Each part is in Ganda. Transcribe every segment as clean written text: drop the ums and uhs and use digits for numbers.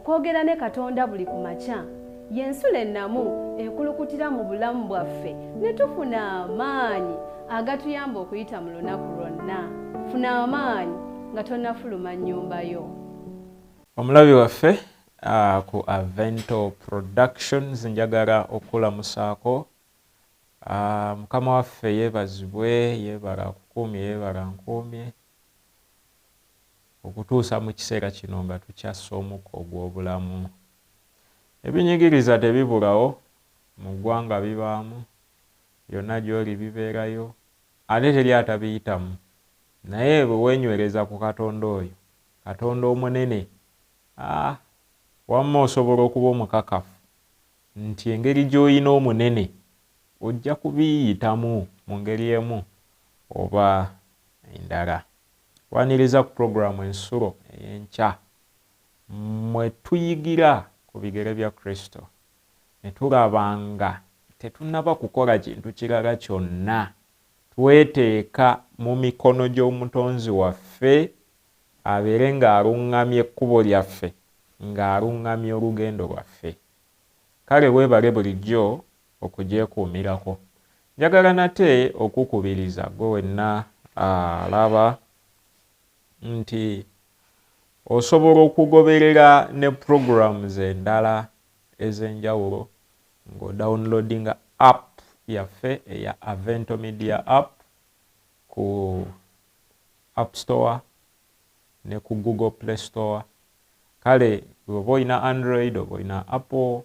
okwogera ne Katonda buli ku makya y'ensula ennamu ekulukutira mu bulamu bwaffe ne tufuna amaanyi agatuyamba okuyita mu lunaku lwonna. Funa amaanyi nga tonnafuluma nnyumba yo. Omulabi waffe ku Avento Productions njagala okulamusaako. Mukama waffe yeebazibwe, yeebala akukuumye, yeebala nkuumye okutuusa mu kiseera kino nga tukyassa omukka ogw'obulamu. Ebinyigiriza tebibulawo mu ggwanga, bibaamu, byonna gy'oli bibeerayo, ate teri atabiyitamu. Naye bwe weenywereza ku Katonda oyo, Katonda omunene, wamma osobola okuba omukakafu nti engeri gy'olina omunene ojja kubiyitamu mu ngeri emu oba endala. Waniriza ku puroguramu ensulo ey'enkya mwe tuyigira ku bigere bya Kristo ne tulaba nga tetunnaba kukola kintu kirala kyonna, tweteeka mu mikono gy'omutonzi waffe abeere ng'aluŋŋamya ekkubo lyaffe, ng'aluŋŋamya olugendo lwaffe. Kale weebale bulijjo okugyekuumirako. Njagala nate okukubiriza gwe wenna alaba nti osobola okugoberera ne programs endala ez'enjawulo ng'odownloadinga app yaffe eya Avento Media app ku App Store ne ku Google Play Store. Kale oba olina Android oba olina Apple,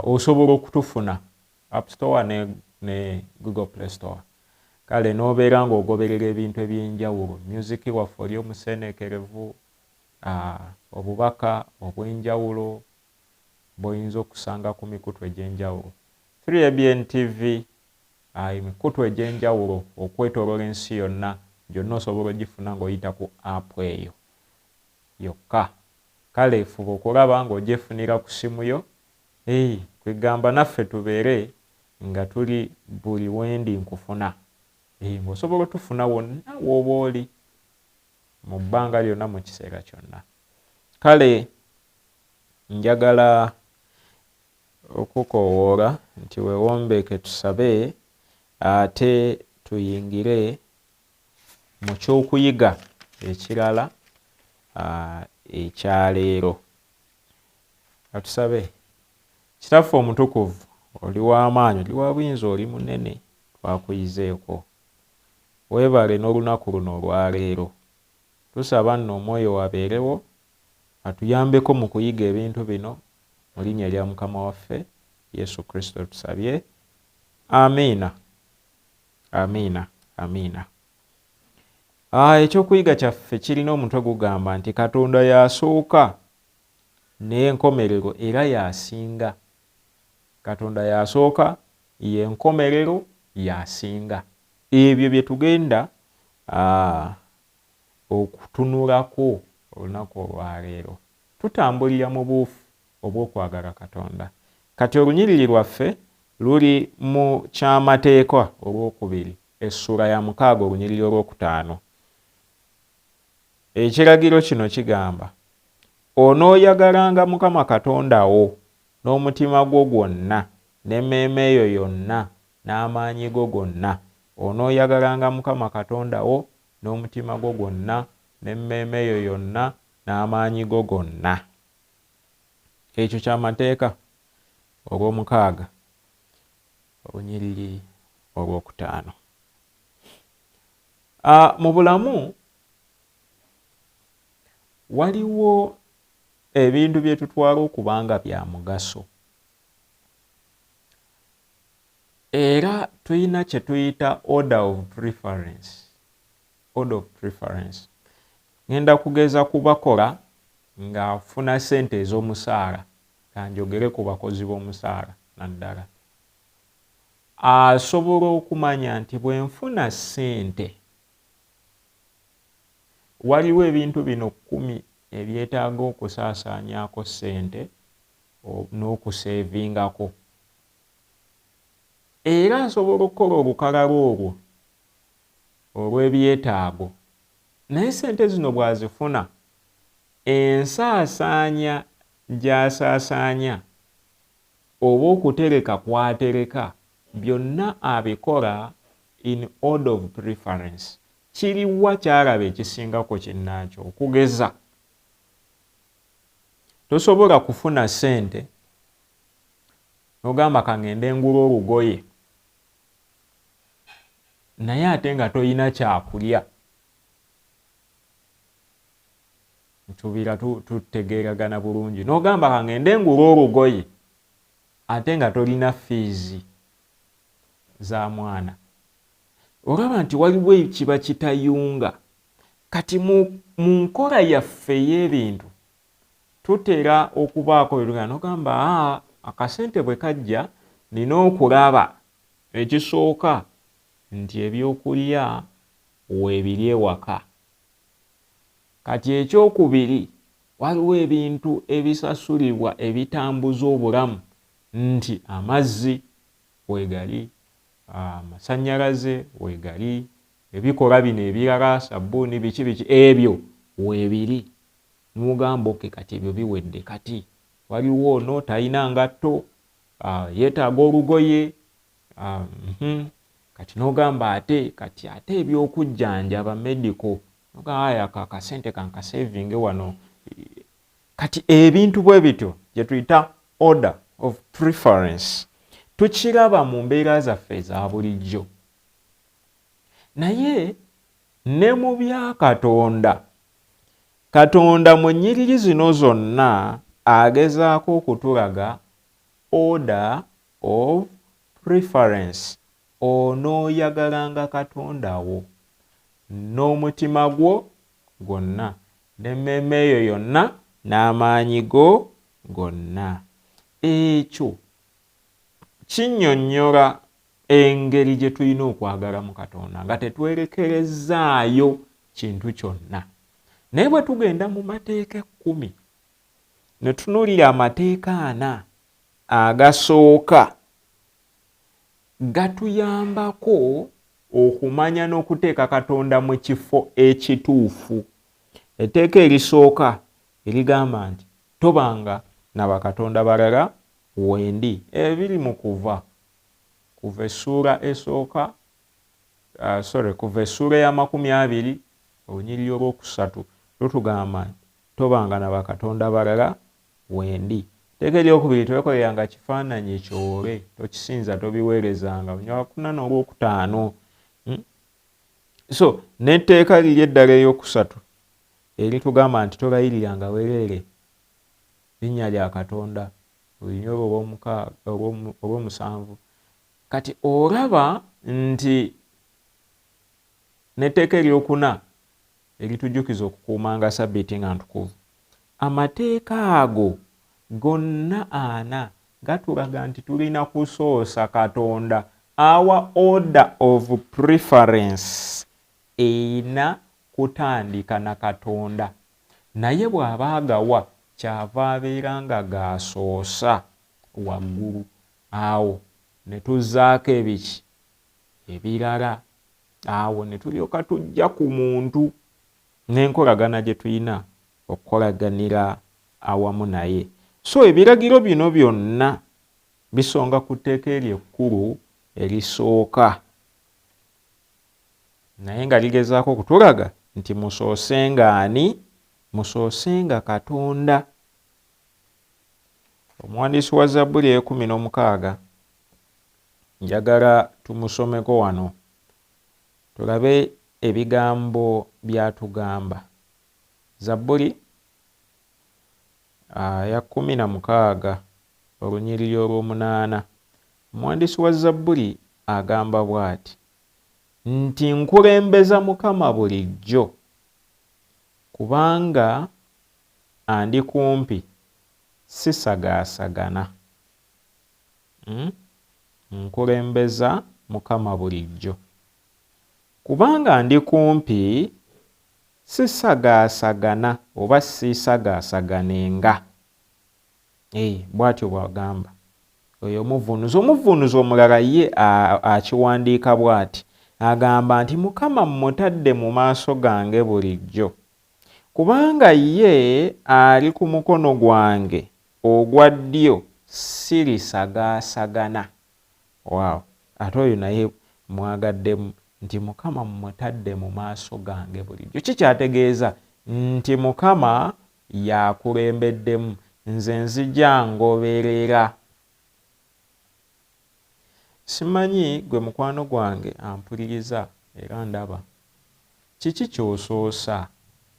osobola okutufuna App Store ne Google Play Store. Kale n'obeera ng'ogoberera ebintu eby'enjawulo, music waffe oli omuseenekerevu, obubaka obw'enjawulo bw'oyinza okusanga ku mikutu egy'enjawulo. 3ABN TV emikutu egy'enjawulo okwetooloola ensi yonna, gyonna osobola ogifuna ng'oyita ku app eyo yokka. Kale fuba okulaba ng'ogyefunira ku simu yo, kwegamba naffe tubeere nga tuli buli wendi nkufuna. Ng'osobola otufuna wonna w'oba oli mu bbanga lyonna mu kiseera kyonna. Kale njagala okukoowoola nti weewombeeke tusabe ate tuyingire mu ky'okuyiga ekirala ekyaleero. Atusabe. Kitaffe omutukuvu, oli w'amaanyi, oli wa buyinza, oli munene, twakuyizeeko. Weebale n'olunaku luno olwaleero. Tusaba nno Omwoyo abeerewo atuyambeko mu kuyiga ebintu bino mu linnya lya Mukama waffe Yesu Kristo tusabye. Amiina. Amiina. Amiina. Ekyokuyiga kyaffe kirina omutwe gugamba nti Katonda y'asooka n'enkomerero era y'asinga. Katonda y'asooka, y'enkomerero, y'asinga. Ebyo bye tugenda okutunulako olunaku olwaleero. Tutambulira mu buufu obw'okwagala Katonda. Kati olunyiriri lwaffe luli mu kyamateeka olwokubiri, essula ya 6 olunyiriri olwokutaano. Ekiragiro kino kigamba, onooyagalanga Mukama Katonda wo n'omutima gwo gwonna, n'emmeeme yo yonna, n'amaanyi go gonna. Onooyagalanga Mukama Katonda wo n'omutima gwo gwonna, n'emmeeme yo yonna, n'amaanyi go gonna. Ekyo kyamateeka olw'omukaaga olunyiriri olwokutaano. Mu bulamu waliwo ebintu bye tutwala okuba nga bya mugaso, era tulina kye tuyita order of preference. Order of preference. Ngenda kugeza kubakola ng'afuna ssente ez'omusaala, kanjogere ku bakozi b'omusaala naddala. Asobola okumanya nti bwe nfuna ssente, waliwo ebintu bino 10 ebyetaaga okusaasaanyako ssente n'okuseevingako. Era asobola okukola olukalala olwo olw'ebyetaago. Naye ssente zino bw'azifuna, ensaasaanya gy'asaasaanya oba okutereka kw'atereka byonna abikola in order of preference. Kiriwa kyalaba ekisingako kinnaakyo. Okugeza, tosobola kufuna ssente n'ogamba kangende ngula olugoye naye ate nga toyina kyakulya. Nsuubira tutegeeragana bulungi. N'ogamba kangende ngula olugoye ate nga tolina fiizi za mwana. Olaba nti waliwo ekiba kitayunga. Kati mu nkola yaffe y'ebintu tutera okubaako ebirugana n'ogamba akasente bwe kajja nina okulaba ekisooka nti ebyokulya weebiri ewaka. Kati ekyokubiri waliwo ebintu ebisasulibwa ebitambuza obulamu nti amazzi weegali, amasannyalaze weegali, ebikola bino ebirala sabbuuni biki ebyo weebiri. N'ogamba oke kati ebyo biwedde. Kati waliwo ono talina ngatto, yeetaaga olugoye, kati n'ogamba ate ebyokujjanjaba medical n'ogamba akasente kankasevinge wano. Kati ebintu bwe bityo gye tuyita order of preference tukiraba mu mbeera zaffe eza bulijjo. Naye ne mu bya Katonda, Katonda mu nnyiriri zino zonna agezaako okutulaga order of preference. Onooyagalanga Katonda wo n'omutima gwo gwonna, n'emmeeme yo yonna, n'amaanyi go gonna. Ekyo kinnyonnyola engeri gye tulina okwagalamu Katonda nga tetwerekerezaayo kintu kyonna. Naye bwe tugenda mu mateeka 10 ne tunuulira amateeka 4 agasooka, gatuyambako okumanya n'okuteeka Katonda mu kifo ekituufu. Etteeka erisooka erigamba nti tobanga na bakatonda balala wendi. Ebiri mu kuva essuula esooka, kuva essuula ya 20 olunyiriri olwokusatu lutugamba nti tobanga na bakatonda balala wendi. Etteeka eryokubiri twekoleranga kifaananyi ekyole, tokisinza tobiweerezanga. Onyakuna n'olwokutaano. So n'etteeka liri eddala eryokusatu eritugamba nti tolayiriranga wereere linnya lya Katonda olunyolo olw'omusanvu. Kati olaba nti n'etteeka eryokuna eritujjukiza okukuumanga Sabbiiti nga ntukuvu. Amateeka ago gonna 4 gatulaga nti tulina kusoosa Katonda. Our order of preference erina kutandika na Katonda, naye bw'aba agawa kyava abeera nga gasoosa waggulu. Awo ne tuzzaako ebiki ebirala. Awo ne tulyoka tujja ku muntu n'enkolagana gye tulina okukolaganira awamu naye. So ebiragiro bino byonna bisonga ku tteeka ery'ekkulu erisooka, naye nga ligezaako okutulaga nti musoosenga ani? Musoosenga Katonda. Omuwandiisi wa Zabbuli 16 njagala tumusomeko wano tulabe ebigambo by'atugamba. Zabbuli ya 16 olunyiriri olw'omunaana. Omuwandiisi wa Zabbuli agamba bw'ati nti nkulembeza Mukama bulijjo, kubanga andi kumpi sisagaasagana. Nkulembeza Mukama bulijjo, kubanga ndi kumpi sisagaasagana oba siisagaasaganenga. Bw'atyo bw'agamba oyo omuvunuzi omulala ye akiwandiika bw'ati, agamba nti Mukama mmutadde mu maaso gange bulijjo, kubanga ye ali ku mukono gwange ogwa ddyo sirisagaasagana. Wow. Ate oyo naye mwagaddemu nti Mukama mmutadde mu maaso gange bulijjo. Kikyategeeza nti Mukama yakulembeddemu, nze nzija ngoberera. Simanyi gwe mukwano gwange ampuliriza era ndaba kiki ky'osoosa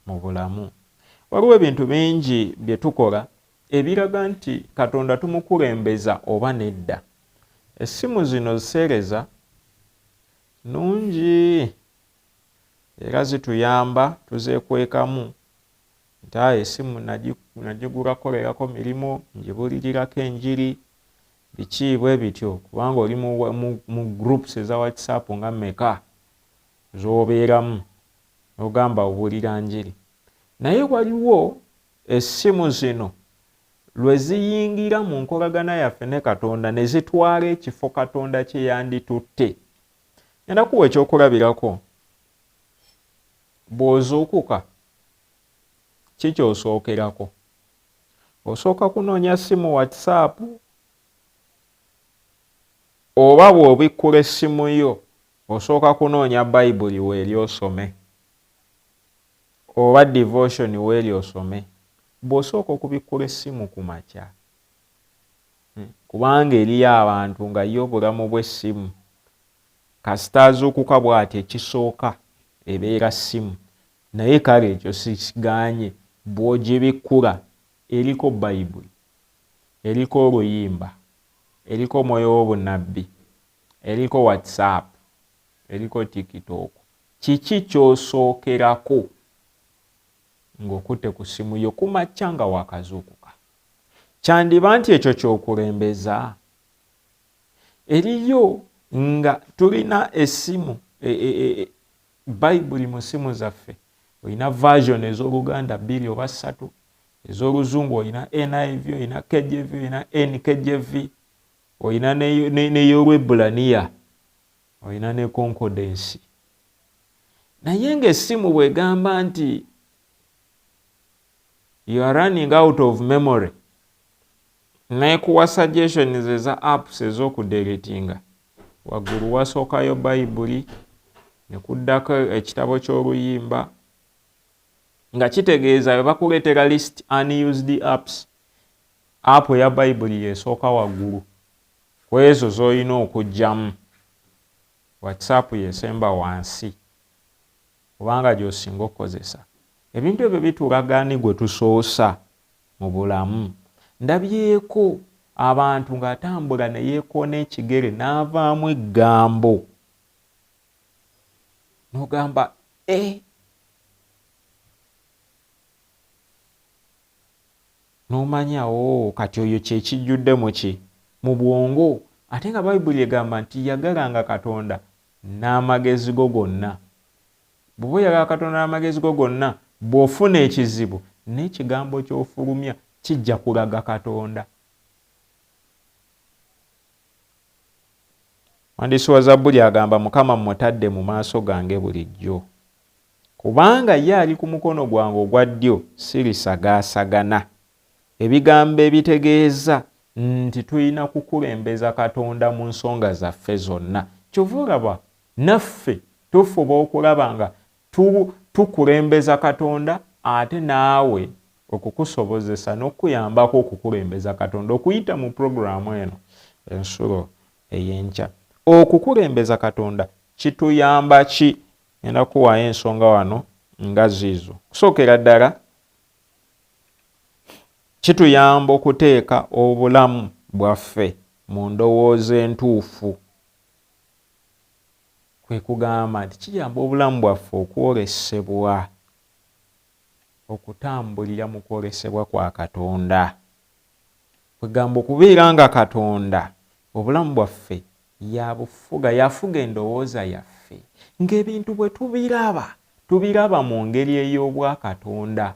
mu bulamu. Waliwo ebintu bingi bye tukola ebiraga nti Katonda tumukulembeza oba nedda. Essimu zino ziseereza nungi era zituyamba tuzeekwekamu nti essimu nagigula kolerako mirimu, ngibulirirako enjiri, biki bwe bityo, kubanga oli mu groups eza WhatsApp nga mmeka z'obeeramu ogamba obulira njiri. Naye waliwo essimu zino lwe ziyingira mu nkolagana yaffe ne Katonda ne zitwala ekifo Katonda kye yanditutte. Ngenda kuwa ekyokulabirako. Bw'ozuukuka kiki osookerako? Osooka kunoonya ssimu WhatsApp oba bw'obikkula essimu yo osooka kunoonya Bayibuli weeri osome oba devotion weeri osome. Bw'osooka okubikkula essimu ku makya, kubanga eriyo abantu nga yo obulamu bw'essimu kasita azuukuka bw'ati ekisooka ebeera ssimu. Naye kale ekyo sikigaanye bw'ogibikkula eriko Bayibuli, eriko oluyimba, eriko omwoyo w'obunnabbi, eriko WhatsApp, eriko TikTok. Kiki ky'osookerako ng'okutte ku ssimu yo ku makya nga wakazuukuka? Kyandiba nti ekyo ky'okulembeza. Eriyo nga tulina essimu Bayibuli mu ssimu zaffe. Olina version ez'Oluganda 2 oba 3, ez'Oluzungu olina NIV, olina KJV, olina NKJV, olina n'ey'Olwebbulaniya, olina ne Concordance. Naye ng'essimu bw'egamba nti you are running out of memory, n'ekuwa suggestions eza apps ez'okudeletinga. Waggulu wasookayo Bayibuli, ne kuddako ekitabo ky'oluyimba, nga kitegeeza bwe bakuleetera list unused apps, app ya Bayibuli yesooka waggulu ku ezo z'olina okuggyamu. WhatsApp yesemba wansi kubanga gy'osinga okukozesa. Ebintu ebyo bitulaga ani gwe tusoosa mu bulamu. Ndabyeko abantu ng'atambula ne yeekoona ekigere n'avaamu eggambo. N'ogamba n'omanya kati oyo kye kijjudde mu ki? Mu bwongo. Ate nga Bayibuli egamba nti yagalanga Katonda n'amagezi go gonna. Bw'oba oyagala Katonda n'amagezi go gonna, bw'ofuna ekizibu n'ekigambo ky'ofulumya kijja kulaga Katonda. Wandiisi wa Zabbuli agamba Mukama mmutadde mu maaso gange bulijjo, kubanga ye ali ku mukono gwange ogwa ddyo sirisagaasagana. Ebigambo ebitegeeza nti tulina kukulembeza Katonda mu nsonga zaffe zonna. Kyova olaba naffe tufuba okulaba nga tukulembeza Katonda ate naawe okukusobozesa n'okuyambako okukulembeza Katonda okuyita mu programu eno ensulo ey'enkya. Okukulembeza Katonda kituyamba ki? Ngenda kuwaayo ensonga wano nga ziizo. Kusookera ddala kituyamba okuteeka obulamu bwaffe mu ndowooza entuufu. Kwe kugamba nti kiyamba obulamu bwaffe okwolesebwa, okutambulira mu kwolesebwa kwa Katonda. Kwegamba okubeera nga Katonda obulamu bwaffe yabufuga, yafuga endowooza yaffe, ng'ebintu bwe tubiraba mu ngeri ey'obwakatonda,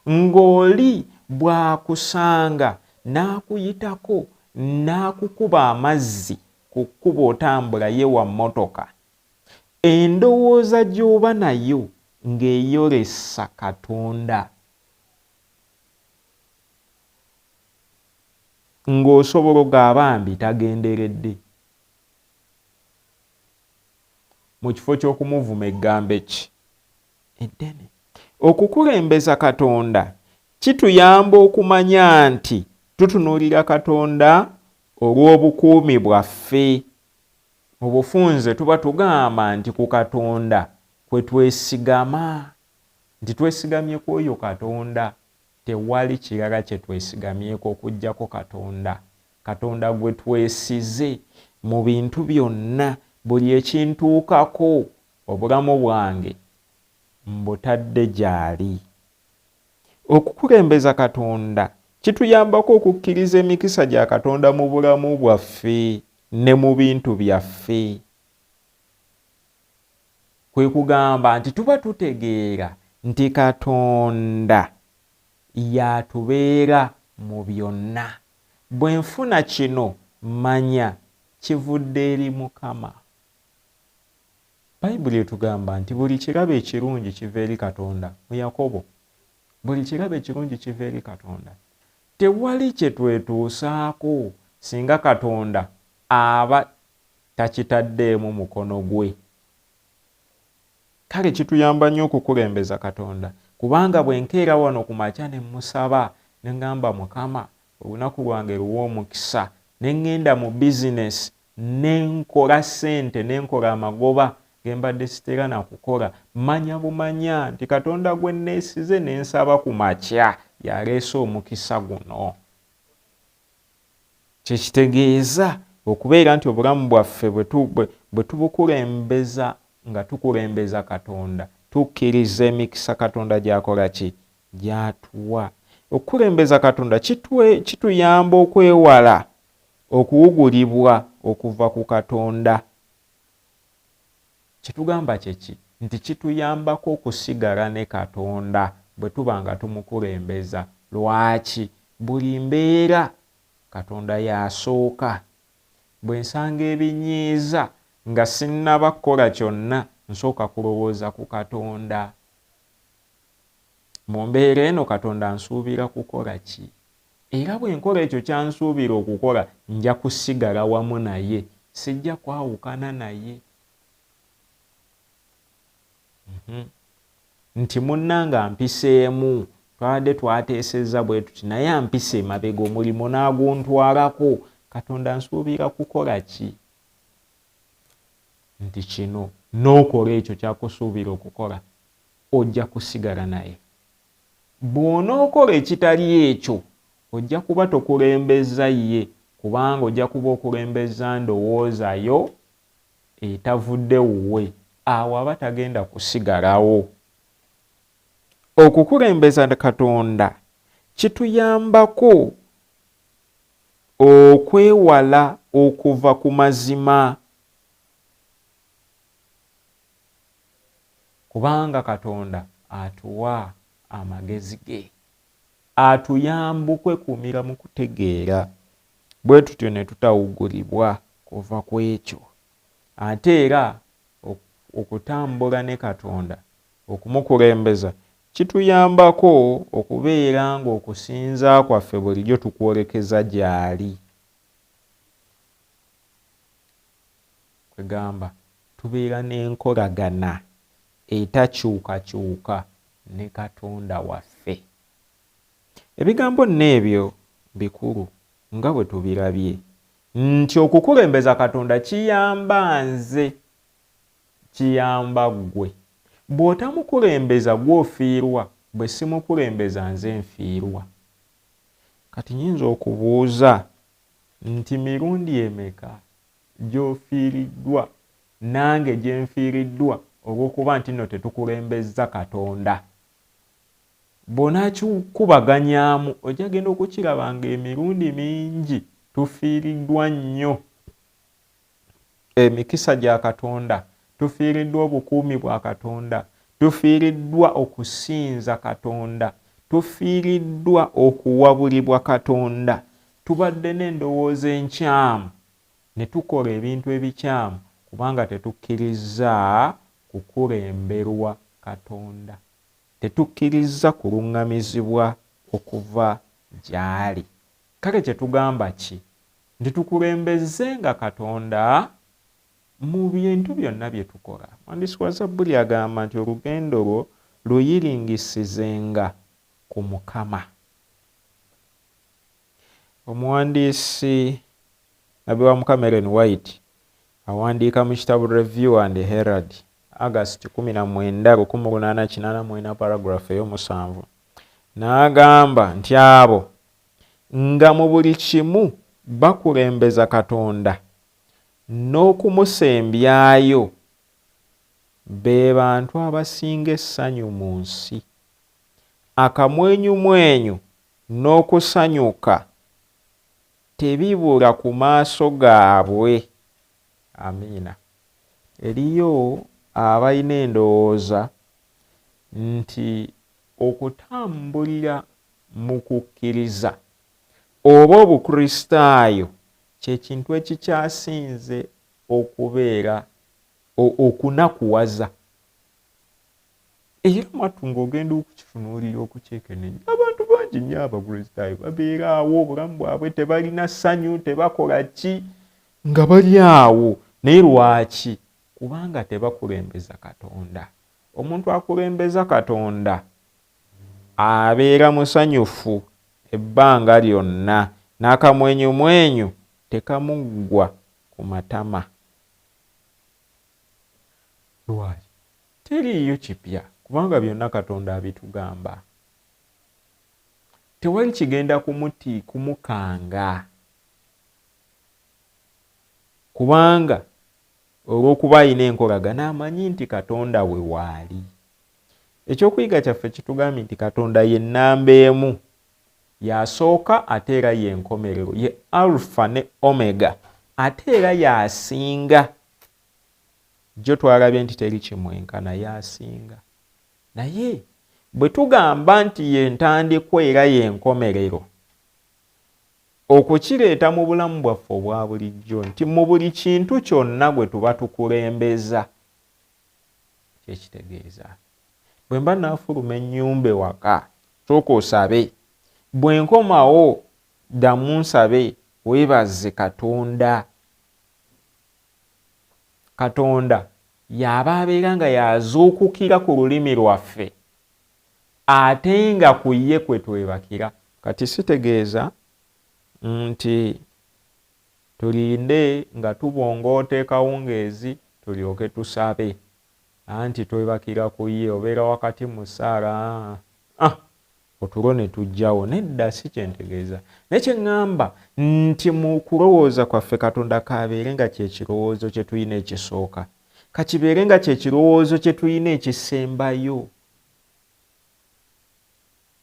ng'oli bw'akusanga n'akuyitako n'akukuba amazzi ku kkubo otambula ye wa mmotoka, endowooza gy'oba nayo ng'eyolesa Katonda. ng'osobola ogamba mbi tagenderedde. Mu kifo ky'okumuvuma eggambo eki eddene. Okukulembeza Katonda kituyamba okumanya nti tutunuulira Katonda olw'obukuumi bwaffe. Mu bufunze tuba tugamba nti ku Katonda kwe twesigama, nti twesigamye ku oyo Katonda. Tewali kirala kye twesigamyeko okuggyako Katonda. Katonda gwe twesize mu bintu byonna. Buli ekintuukako obulamu bwange mbutadde gy'ali. Okukulembeza Katonda kituyambako okukkiriza emikisa gya Katonda mu bulamu bwaffe ne mu bintu byaffe. Kwe kugamba nti tuba tutegeera nti Katonda yatubeera mu byonna. Bwe nfuna kino manya kivudde eri Mukama. Bayibuli etugamba nti buli kirabo ekirungi kiva eri Katonda. Mu Yakobo, buli kirabo ekirungi kiva eri Katonda. Tewali kye twetuusaako singa Katonda aba takitaddeemu mukono gwe. Kale kituyamba nnyo okukulembeza Katonda, kubanga bwe nkeera wano ku makya ne musaba ne ngamba Mukama olunaku lwange luwa omukisa, ne ngenda mu bizinesi ne nkola ssente ne nkola amagoba ge mbadde sitera na kukola, manya bumanya nti Katonda gwe neesize ne nsaba ku makya yaleese omukisa guno. Kye kitegeeza okubeera nti obulamu bwaffe bwe tubukulembeza nga tukulembeza Katonda, tukkiriza emikisa Katonda gy'akola ki? Gy'atuwa. Okukulembeza Katonda kituyamba okwewala okuwugulibwa okuva ku Katonda. Kitugamba kyeki? Nti kituyambako okusigala ne Katonda bwe tuba nga tumukulembeza. Lwaki? Buli mbeera Katonda y'asooka. Bwe nsanga ebinyiiza nga sinnaba kukola kyonna, nsooka kulowooza ku Katonda. Mu mbeera eno Katonda nsuubira kukola ki? Era bwe nkola ekyo kyansuubira okukola, nja kusigala wamu naye, sijja kwawukana naye. Nti munnange ampiseemu, twabadde twateesezza bwe tuti, naye ampise emabega omulimu n'aguntwalako. Katonda nsuubira kukola ki? Nti kino n'okola ekyo kyakusuubira okukola, ojja kusigala naye. Bw'onookola ekitali ekyo, ojja kuba tokulembeza ye, kubanga ojja kuba okulembeza ndowooza yo etavudde wuwe. Awo aba tagenda kusigalawo. Okukulembeza Katonda kituyambako okwewala okuva ku mazima, kubanga Katonda atuwa amagezi ge, atuyamba okwekumira mu kutegeera, bwe tutyo ne tutawugulibwa kuva ku ekyo. Ate era okutambula ne Katonda, okumukulembeza, kituyambako okubeera ng'okusinza kwaffe bulijjo tukwolekeza gy'ali. Kwegamba tubeera n'enkolagana etakyukakyuka ne Katonda waffe. Ebigambo n'ebyo bikulu nga bwe tubirabye nti okukulembeza Katonda kiyamba nze, kiyamba ggwe. Bw'otamukulembeza gw'ofiirwa, bwe simukulembeza nze nfiirwa. Kati nyinza okubuuza nti mirundi emeka gy'ofiiriddwa nange gye nfiiriddwa olw'okuba nti nno tetukulembeza Katonda? Bw'onaakikubaganyaamu ojja genda okukiraba ng'emirundi mingi tufiiriddwa nnyo emikisa gya Katonda, tufiiriddwa obukuumi bwa Katonda, tufiiriddwa okusinza Katonda, tufiiriddwa okuwabulibwa Katonda. Tubadde n'endowooza enkyamu ne tukola ebintu ebikyamu kubanga tetukkiriza kukulemberwa Katonda, tetukkiriza kuluŋŋamizibwa okuva gy'ali. Kale kye tugamba ki? Nti tukulembeze nga Katonda mu bintu byonna bye tukola. Mwandiisi wa Zabbuli agamba nti olugendo lwo luyiringisizenga ku Mukama. Omuwandiisi nabbi wa Mukama Ellen White awandiika mu kitabo Review and Herald August 19, 1884 paragraph ey'omusanvu n'agamba nti abo nga mu buli kimu bakulembeza Katonda n'okumusembyayo be bantu abasinga essanyu mu nsi. Akamwenyumwenyu n'okusanyuka tebibula ku maaso gaabwe. Amiina. Eriyo abalina endowooza nti okutambulira mu kukkiriza oba obukristaayo kye kintu ekikyasinze okubeera okunakuwaza. Era matu ng'ogenda okukitunuulira okukyekenenya, abantu bangi nnyo abakristaayo babeera awo obulamu bwabwe tebalina ssanyu, tebakola ki, nga bali awo. Naye lwaki? Kubanga tebakulembeza Katonda. Omuntu akulembeza Katonda abeera musanyufu ebbanga lyonna, n'akamwenyumwenyu tekamuggwa ku matama. Lwaki? Teriiyo kipya, kubanga byonna Katonda abitugamba. Tewali kigenda kumukanga, kubanga olw'okuba alina enkolagana amanyi nti Katonda we waali. Ekyokuyiga kyaffe kitugambye nti Katonda ye nnamba emu, yasooka ate era yenkomerero, ye Alpha ne Omega, ate era yasinga. Jo twalabye nti teri kimwenkana, yasinga. Naye bwe tugamba nti ye ntandikwa era yenkomerero, okukireeta mu bulamu bwaffe obwa bulijjo nti mu buli kintu kyonna gwe tuba tukulembeza. Kyekitegeeza bwe mba naafuluma ennyumba ewaka, sooka osabe. Bwe nkomawo ddamu nsabe, weebaze Katonda. Katonda y'aba abeera nga yazuukukira ku lulimi lwaffe, ate nga ku ye kwe twebakira. Kati sitegeeza nti tulinde nga tubongoota kawungeezi tulyoke tusabe, anti twebakira ku ye. Obeera wakati mu ssaala, otulo ne tujjawo. Nedda, si kyentegeeza. Naye kye ŋŋamba nti mu kulowooza kwaffe Katonda kabeere nga kye kirowoozo kye tulina ekisooka, kakibeere nga kye kirowoozo kye tulina ekisembayo.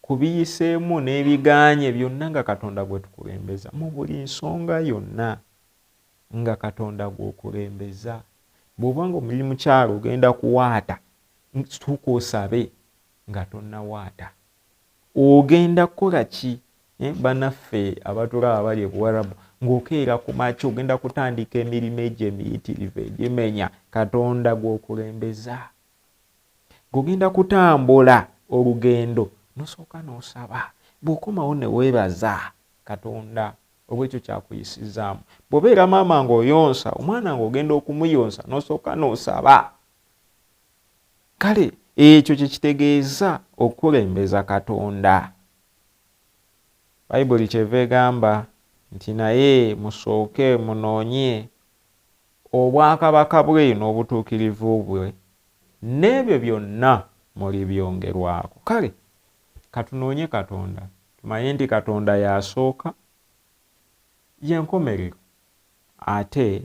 Kubiyiseemu n'ebiganye byonna nga Katonda gwe tukulembeza. Mu buli nsonga yonna nga Katonda gw'okulembeza. Bw'oba nga omuli mukyalo ogenda kuwaata, tuuka osabe nga tonnawaata. Ogenda kukola ki? Bannaffe abatulaba bali e Buwarabu, ng'okeera ku makya ogenda kutandika emirimu egyo emiyitirivu egimenya. Katonda gw'okulembeza. Ng'ogenda kutambula olugendo, nosooka n'osaba. Bw'okomawo ne weebaza Katonda olw'ekyo kyakuyisizaamu. Bw'obeera maama ng'oyonsa omwana ng'ogenda okumuyonsa, nosooka n'osaba. Kale ekyo kye kitegeeza okukulembeza Katonda. Bayibuli kyeva egamba nti naye musooke munoonye obwakabaka bwe n'obutuukirivu bwe, n'ebyo byonna mulibyongerwako. Kale katunoonye Katonda, tumanye nti Katonda yasooka, yenkomerero, ate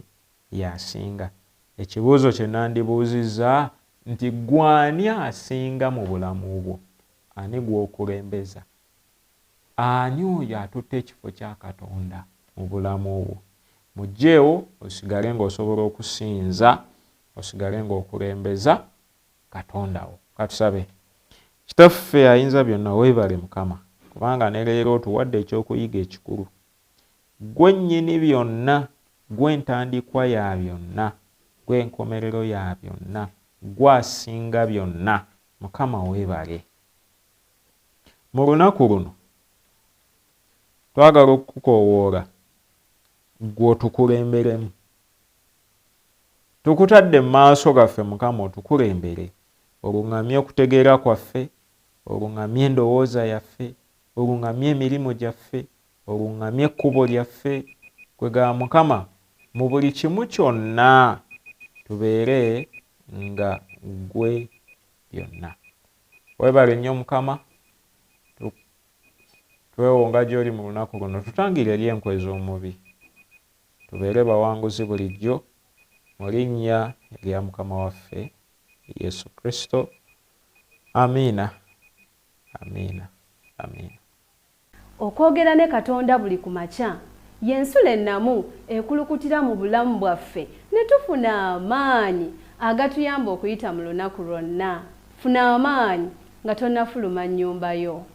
yasinga. Ekibuuzo kye nandibuuzizza nti gwani asinga mu bulamu bwo? Ani gw'okulembeza? Ani oyo atutte ekifo kya Katonda mu bulamu bwo? Mujjeewo osigale ng'osobola okusinza, osigale ng'okulembeza Katonda wo. Katusabe. Kitaffe ayinza byonna, weebale Mukama, kubanga ne leero otuwadde ekyokuyiga ekikulu. Gwe nnyini byonna, gwe ntandikwa ya byonna, gwe enkomerero ya byonna, gwe asinga byonna. Mukama weebale. Mu lunaku luno twagala okukukoowoola gwe otukulemberemu. Tukutadde mu maaso gaffe Mukama otukulembere, oluŋŋamye okutegeera kwaffe, oluŋŋamye endowooza yaffe, oluŋŋamye emirimu gyaffe, oluŋŋamye ekkubo lyaffe. Kwegamba Mukama mu buli kimu kyonna tubeere nga gwe byonna. Weebale nnyo Mukama, twewonga gy'oli mu lunaku luno, tutangire eri enkwe z'omubi, tubeere bawanguzi bulijjo mu linnya erya Mukama waffe Yesu Kristo. Amiina, amiina, amiina. Okwogera ne Katonda buli ku makya y'ensula ennamu ekulukutira mu bulamu bwaffe ne tufuna amaanyi agatuyamba okuyita mu lunaku lwonna. Funa amaanyi nga tonnafuluma nnyumba yo.